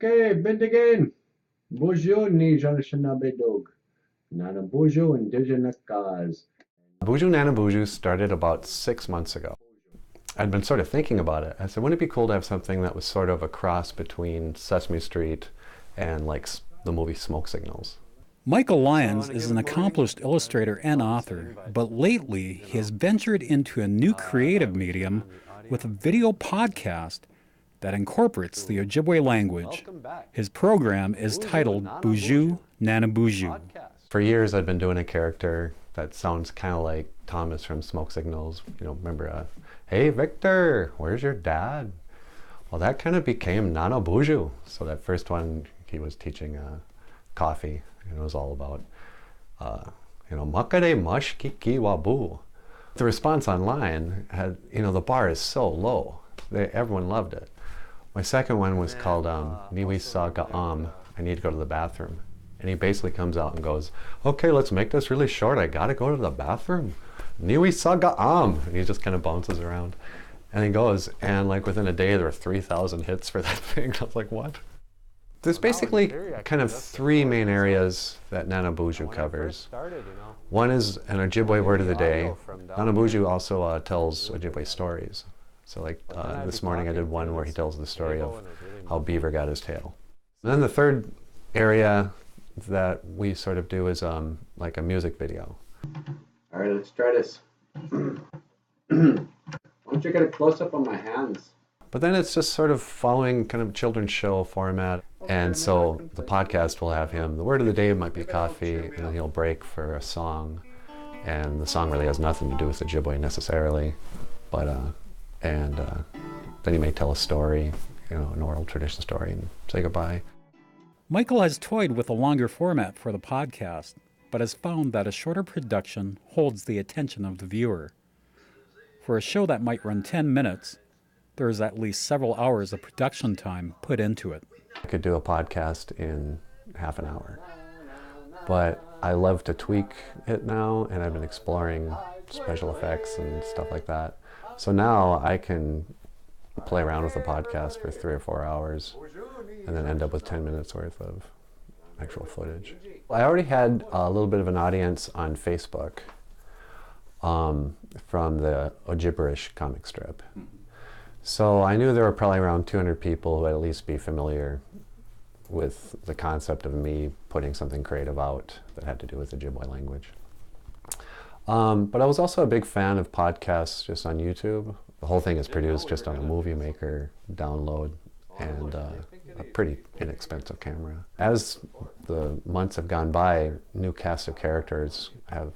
Okay, Bindigan. Boozhoo ni Janashanabedog. Nana Boozhoo indigenous cause. Boozhoo Nana Boozhoo started about 6 months ago. I'd been sort of thinking about it. I said, wouldn't it be cool to have something that was sort of a cross between Sesame Street and like the movie Smoke Signals? Michael Lyons is an accomplished illustrator and author, but lately he has ventured into a new creative medium with a video podcast that incorporates the Ojibwe language. His program is titled Boozhoo Nana Boozhoo. For years I'd been doing a character that sounds kind of like Thomas from Smoke Signals. You know, remember, hey Victor, where's your dad? Well, that kind of became Nana Boozhoo. So that first one, he was teaching coffee, and it was all about, makade mush kiki wabu. The response online had, the bar is so low. Everyone loved it. My second one was called Niwi Saga I need to go to the bathroom. And he basically comes out and goes, okay, let's make this really short. I gotta go to the bathroom. Niwi Saga And he just kind of bounces around. And he goes, and like within a day, there were 3,000 hits for that thing. I was like, what? There's basically kind of three main areas that Nana Boozhoo covers. One is an Ojibwe word of the day. Nana Boozhoo also tells Ojibwe stories. So like this morning I did one where he tells the story of how Beaver got his tail. And then the third area that we sort of do is like a music video. All right, let's try this. Why don't you get a close-up on my hands? But then it's just sort of following kind of children's show format. And so the podcast will have him, the word of the day might be coffee, and then he'll break for a song. And the song really has nothing to do with Ojibwe necessarily. But, then he may tell a story, an oral tradition story, and say goodbye. Michael has toyed with a longer format for the podcast, but has found that a shorter production holds the attention of the viewer. For a show that might run 10 minutes, there is at least several hours of production time put into it. I could do a podcast in half an hour, but I love to tweak it now, and I've been exploring special effects and stuff like that. So now I can play around with a podcast for 3 or 4 hours and then end up with 10 minutes worth of actual footage. I already had a little bit of an audience on Facebook from the Ojiberish comic strip. So I knew there were probably around 200 people who would at least be familiar with the concept of me putting something creative out that had to do with the Ojibwe language. But I was also a big fan of podcasts just on YouTube. The whole thing is produced just on a Movie Maker download and a pretty inexpensive camera. As the months have gone by, new casts of characters have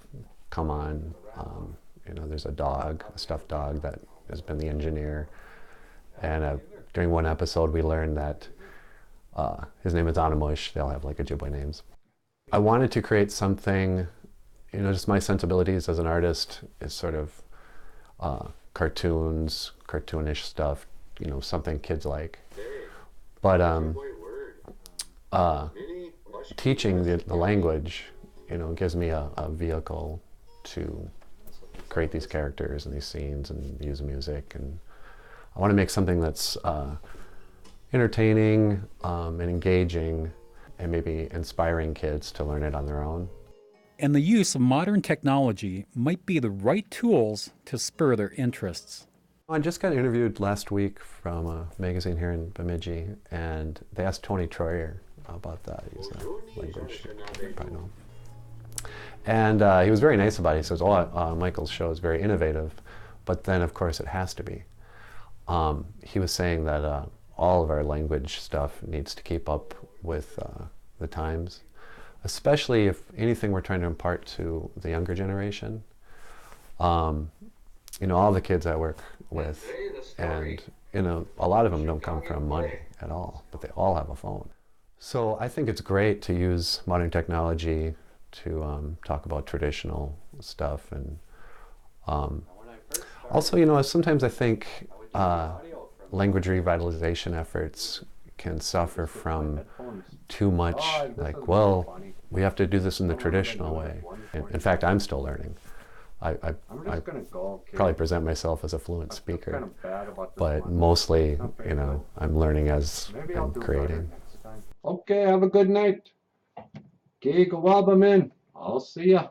come on. There's a stuffed dog that has been the engineer. And during one episode, we learned that his name is Anamush. They all have like Ojibwe names. I wanted to create something, just my sensibilities as an artist is sort of cartoons, cartoonish stuff, something kids like. But teaching the language, gives me a vehicle to create these characters and these scenes and use music. And I want to make something that's entertaining and engaging and maybe inspiring kids to learn it on their own. And the use of modern technology might be the right tools to spur their interests. I just got interviewed last week from a magazine here in Bemidji, and they asked Tony Troyer about that. He's a language, you probably know. And he was very nice about it. He says, Michael's show is very innovative, but then of course it has to be. He was saying that all of our language stuff needs to keep up with the times, especially if anything we're trying to impart to the younger generation. All the kids I work with, and a lot of them don't come from money at all, but they all have a phone. So I think it's great to use modern technology to talk about traditional stuff, and also, sometimes I think language revitalization efforts can suffer from too much, like, well, we have to do this in the traditional way. In fact, I'm still learning. I probably present myself as a fluent speaker, but mostly, I'm learning as I'm creating. Okay, have a good night. Okay, Gawabaman. I'll see ya.